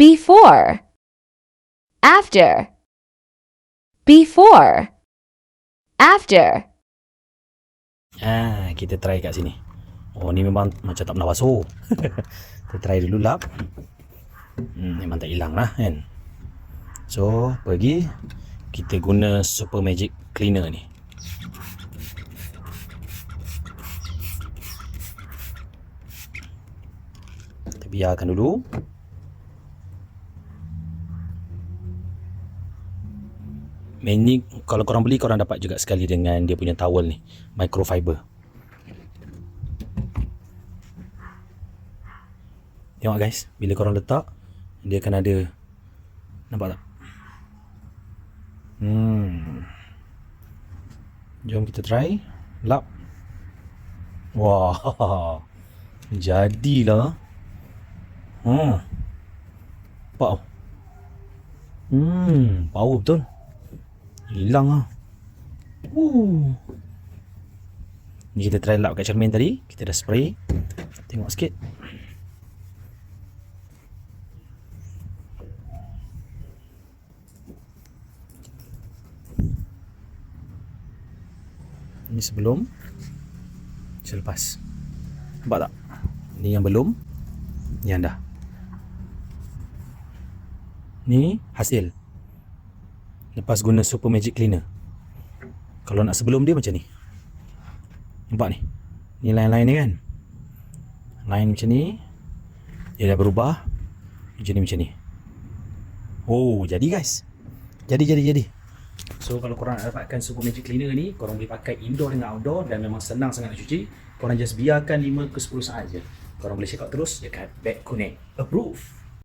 before, after, before, after. Kita try kat sini. Oh, ni memang macam tak pernah basuh. Kita try dulu lap. Memang tak hilang lah kan. So, pergi. Kita guna Super Magic Cleaner ni. Kita biarkan dulu. Ni kalau korang beli, korang dapat juga sekali dengan dia punya towel ni, microfiber. Tengok guys, bila korang letak, dia akan ada, nampak tak? Jom kita try lap. Wah, jadilah. Nampak? Power betul. Hilang lah. Ni kita try lap kat cermin tadi. Kita dah spray. Tengok sikit. Ni sebelum, selepas. Nampak tak? Ni yang belum, ni yang dah. Ni hasil lepas guna Super Magic Cleaner. Kalau nak sebelum dia macam ni. Nampak ni? Ni line-line ni kan? Line macam ni. Dia dah berubah macam ni. Oh, jadi guys. Jadi. So kalau korang nak dapatkan Super Magic Cleaner ni, korang boleh pakai indoor dengan outdoor dan memang senang sangat nak cuci. Korang just biarkan 5 ke 10 saat je. Korang boleh check out terus dekat Bag Connect. Approve.